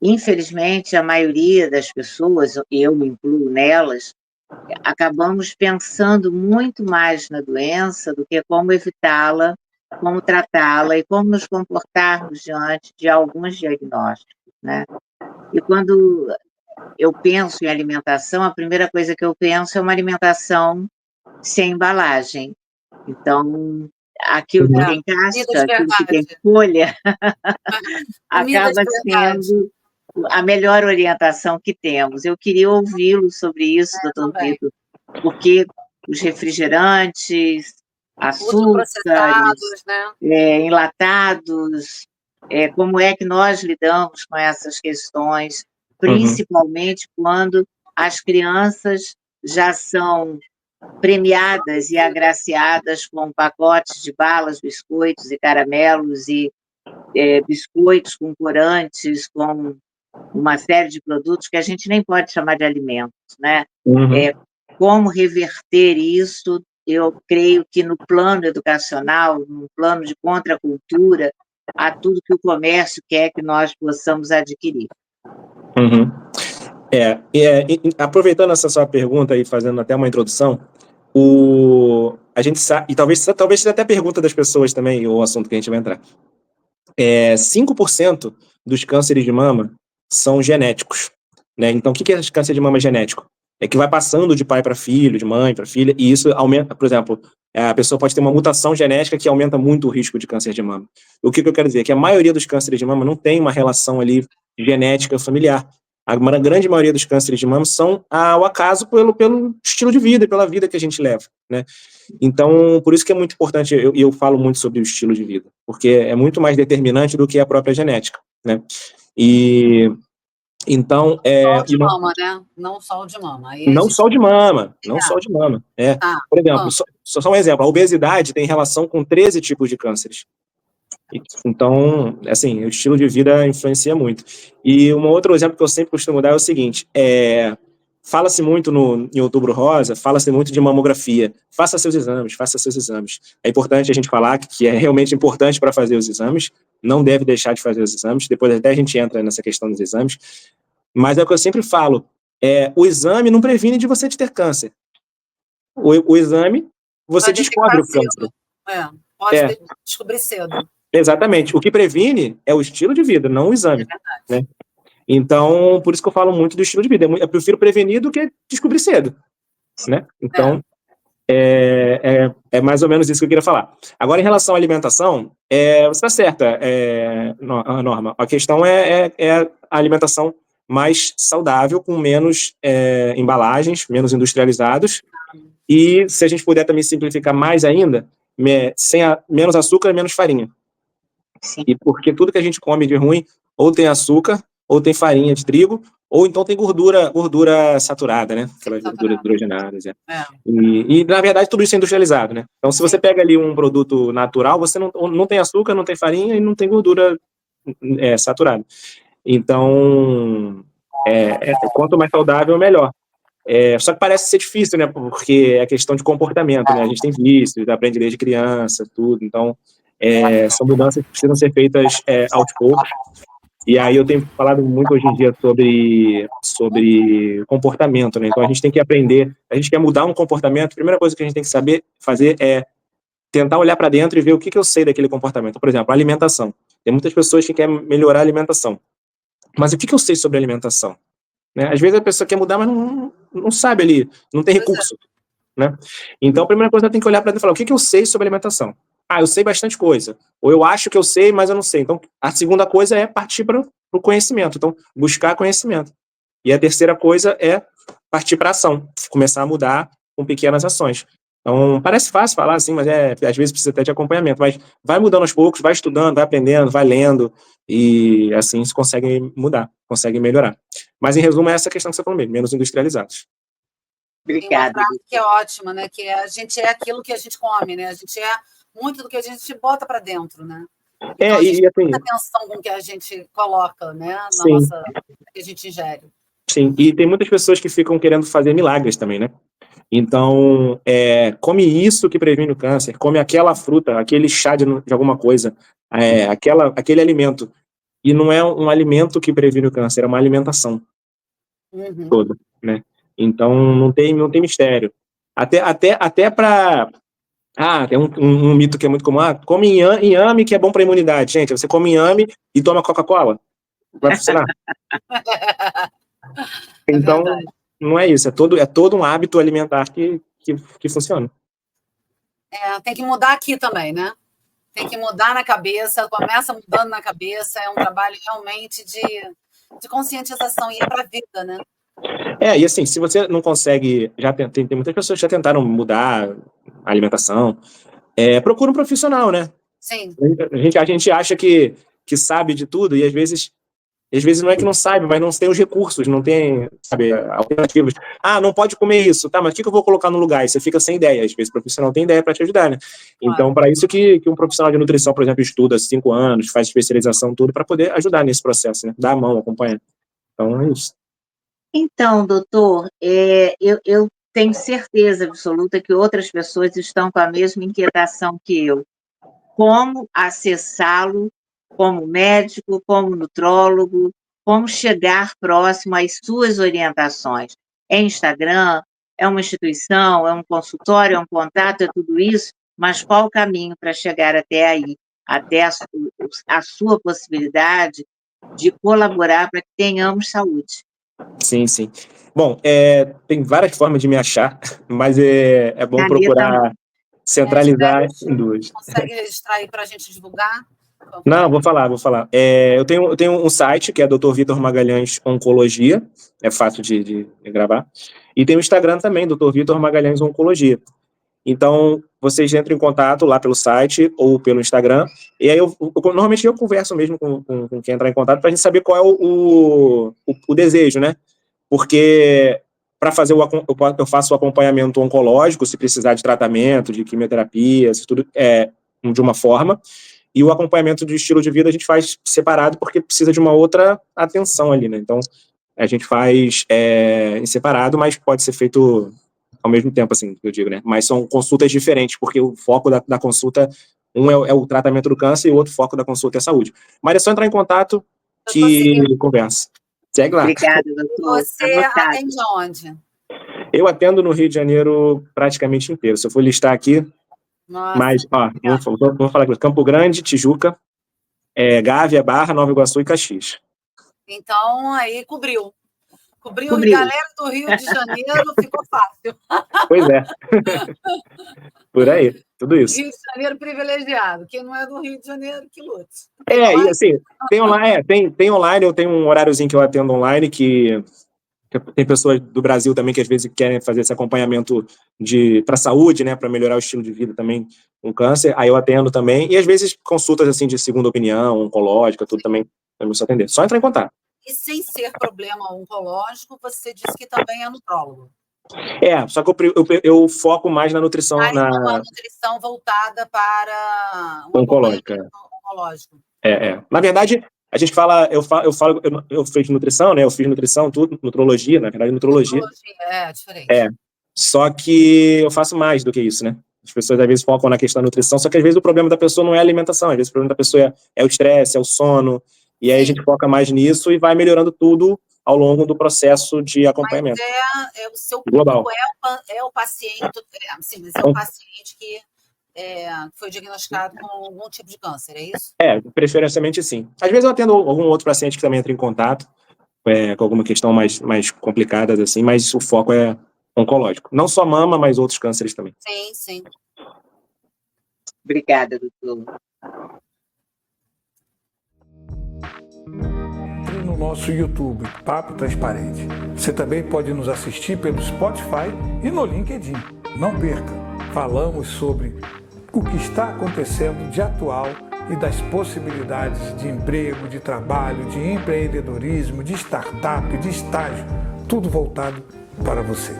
infelizmente, a maioria das pessoas, eu me incluo nelas, acabamos pensando muito mais na doença do que como evitá-la, como tratá-la e como nos comportarmos diante de alguns diagnósticos, né. E quando eu penso em alimentação, a primeira coisa que eu penso é uma alimentação sem embalagem. Então, aquilo que Uhum. tem Comida de casca, aquilo que tem verdade. folha, Comida de acaba verdade. sendo a melhor orientação que temos. Eu queria ouvi-lo sobre isso, doutor Também. Vitor, porque os refrigerantes, açúcares, Ultraprocessados, né. enlatados, como é que nós lidamos com essas questões, Uhum. principalmente quando as crianças já são premiadas e agraciadas com pacotes de balas, biscoitos e caramelos e, biscoitos com corantes, com uma série de produtos que a gente nem pode chamar de alimentos, né. Uhum. Como reverter isso, eu creio que no plano educacional, no plano de contracultura, a tudo que o comércio quer que nós possamos adquirir. Uhum. Aproveitando essa sua pergunta e fazendo até uma introdução, a gente sabe, e talvez seja até pergunta das pessoas também, o assunto que a gente vai entrar. 5% dos cânceres de mama são genéticos, né? Então, o que é câncer de mama genético? É que vai passando de pai para filho, de mãe para filha, e isso aumenta, por exemplo, a pessoa pode ter uma mutação genética que aumenta muito o risco de câncer de mama. O que eu quero dizer? Que a maioria dos cânceres de mama não tem uma relação ali genética familiar. A grande maioria dos cânceres de mama são ao acaso pelo estilo de vida e pela vida que a gente leva, né? Então, por isso que é muito importante, eu falo muito sobre o estilo de vida, porque é muito mais determinante do que a própria genética, né? E então, Só o de mama, né? Não só o de mama. Aí a não gente só o de mama, não só o de mama. Tá. Por exemplo, só um exemplo, a obesidade tem relação com 13 tipos de cânceres. Então, assim, o estilo de vida influencia muito. E um outro exemplo que eu sempre costumo dar é o seguinte, fala-se muito em Outubro Rosa, fala-se muito de mamografia. Faça seus exames, faça seus exames. É importante a gente falar que é realmente importante para fazer os exames, não deve deixar de fazer os exames, depois até a gente entra nessa questão dos exames, mas é o que eu sempre falo, o exame não previne de você ter câncer. O exame, você descobre o câncer. Pode descobrir cedo. Exatamente. O que previne é o estilo de vida, não o exame. Né? Então, por isso que eu falo muito do estilo de vida. Eu prefiro prevenir do que descobrir cedo. Né? Então, é mais ou menos isso que eu queria falar. Agora, em relação à alimentação, você está certa, Norma. A questão é a alimentação mais saudável, com menos embalagens, menos industrializados. E se a gente puder também simplificar mais ainda, menos açúcar e menos farinha. Sim. E porque tudo que a gente come de ruim, ou tem açúcar, ou tem farinha de trigo, ou então tem gordura saturada, né? Aquelas gorduras hidrogenadas. E, na verdade, tudo isso é industrializado, né? Então, se você pega ali um produto natural, você não tem açúcar, não tem farinha e não tem gordura saturada. Então, quanto mais saudável, melhor. Só que parece ser difícil, né? Porque é questão de comportamento, né? A gente tem vícios, aprende desde criança, tudo. Então, são mudanças que precisam ser feitas aos poucos. E aí eu tenho falado muito hoje em dia sobre comportamento, né? Então, a gente tem que aprender. A gente quer mudar um comportamento, a primeira coisa que a gente tem que saber fazer é tentar olhar para dentro e ver o que eu sei daquele comportamento. Por exemplo, a alimentação. Tem muitas pessoas que querem melhorar a alimentação. Mas o que eu sei sobre alimentação? Né? Às vezes a pessoa quer mudar, mas não sabe ali, não tem recurso. Né? Então, a primeira coisa, tem que olhar para dentro e falar, o que eu sei sobre alimentação? Eu sei bastante coisa. Ou eu acho que eu sei, mas eu não sei. Então, a segunda coisa é partir para o conhecimento. Então, buscar conhecimento. E a terceira coisa é partir para a ação. Começar a mudar com pequenas ações. Então, parece fácil falar assim, mas às vezes precisa até de acompanhamento. Mas vai mudando aos poucos, vai estudando, vai aprendendo, vai lendo, e assim se consegue mudar, consegue melhorar. Mas, em resumo, é essa questão que você falou mesmo, menos industrializados. Obrigada. Tem uma frase que é ótima, né? Que a gente é aquilo que a gente come, né? A gente é muito do que a gente bota para dentro, né? Então, a gente tem muita atenção com o que a gente coloca, né? Na nossa, que a gente ingere. Sim, e tem muitas pessoas que ficam querendo fazer milagres também, né? Então, come isso que previne o câncer, come aquela fruta, aquele chá de alguma coisa, aquele alimento. e não é um alimento que previne o câncer, é uma alimentação toda, né? Então, não tem mistério. Até para... tem um mito que é muito comum. Come inhame que é bom para a imunidade. Gente, você come inhame e toma Coca-Cola. Vai funcionar? Então, não é isso. É todo um hábito alimentar que funciona. Tem que mudar aqui também, né? Tem que mudar na cabeça, começa mudando na cabeça, é um trabalho realmente de conscientização e é para a vida, né? E assim, se você não consegue, tem muitas pessoas que já tentaram mudar a alimentação, procura um profissional, né? Sim. A gente acha que sabe de tudo e às vezes não é que não sabe, mas não tem os recursos, não tem, sabe, alternativas. Não pode comer isso, tá, mas o que eu vou colocar no lugar? E você fica sem ideia, às vezes o profissional tem ideia para te ajudar, né? Então, para isso que um profissional de nutrição, por exemplo, estuda 5 anos, faz especialização, tudo, para poder ajudar nesse processo, né? Dar a mão, acompanhar. Então, é isso. Então, doutor, eu tenho certeza absoluta que outras pessoas estão com a mesma inquietação que eu. Como acessá-lo como médico, como nutrólogo, como chegar próximo às suas orientações? É Instagram? É uma instituição? É um consultório? É um contato? É tudo isso? Mas qual o caminho para chegar até aí? Até a sua possibilidade de colaborar para que tenhamos saúde? Sim, sim. Bom, tem várias formas de me achar, mas é bom procurar centralizar em duas. Consegue registrar aí para a gente divulgar? Não, vou falar. Eu tenho um site que é Dr. Vitor Magalhães Oncologia, é fácil de gravar, e tem o Instagram também, Dr. Vitor Magalhães Oncologia. Então, vocês entram em contato lá pelo site ou pelo Instagram, e aí normalmente eu converso mesmo com quem entrar em contato para a gente saber qual é o desejo, né? Porque para fazer eu faço o acompanhamento oncológico, se precisar de tratamento, de quimioterapia, isso tudo de uma forma, e o acompanhamento de estilo de vida a gente faz separado porque precisa de uma outra atenção ali, né? Então, a gente faz em separado, mas pode ser feito ao mesmo tempo, assim, eu digo, né? Mas são consultas diferentes, porque o foco da consulta, um é o tratamento do câncer e o outro foco da consulta é a saúde. Mas é só entrar em contato que conversa. Segue lá. Obrigada, doutor. Você atende onde? Eu atendo no Rio de Janeiro praticamente inteiro. Se eu for listar aqui, mas, vamos falar aqui, Campo Grande, Tijuca, Gávea, Barra, Nova Iguaçu e Caxias. Então, aí cobriu. Cobriu. A galera do Rio de Janeiro, ficou fácil. Pois é. Por aí, tudo isso. Rio de Janeiro privilegiado. Quem não é do Rio de Janeiro, que lute. E assim, tem online, eu tenho um horáriozinho que eu atendo online, que tem pessoas do Brasil também que às vezes querem fazer esse acompanhamento para saúde, né, para melhorar o estilo de vida também com câncer, aí eu atendo também, e às vezes consultas assim de segunda opinião, oncológica, tudo também só atender. Só entrar em contato. E sem ser problema oncológico, você disse que também é nutrólogo. Só que eu foco mais na nutrição. Uma nutrição voltada para oncológica. Na verdade, a gente fala, eu fiz nutrição, né? Eu fiz nutrição, tudo, nutrologia, na verdade, nutrologia. É diferente. Só que eu faço mais do que isso, né? As pessoas às vezes focam na questão da nutrição, só que às vezes o problema da pessoa não é a alimentação, às vezes o problema da pessoa é o estresse, é o sono, e aí a gente foca mais nisso e vai melhorando tudo ao longo do processo de acompanhamento. Mas o seu público é o paciente, mas é o paciente que foi diagnosticado com algum tipo de câncer, é isso? Preferencialmente sim. Às vezes eu atendo algum outro paciente que também entra em contato com alguma questão mais complicada, assim, mas o foco é oncológico. Não só mama, mas outros cânceres também. Sim. Obrigada, doutor. Entre no nosso YouTube, Papo Transparente. Você também pode nos assistir pelo Spotify e no LinkedIn. Não perca! Falamos sobre o que está acontecendo de atual e das possibilidades de emprego, de trabalho, de empreendedorismo, de startup, de estágio, tudo voltado para você.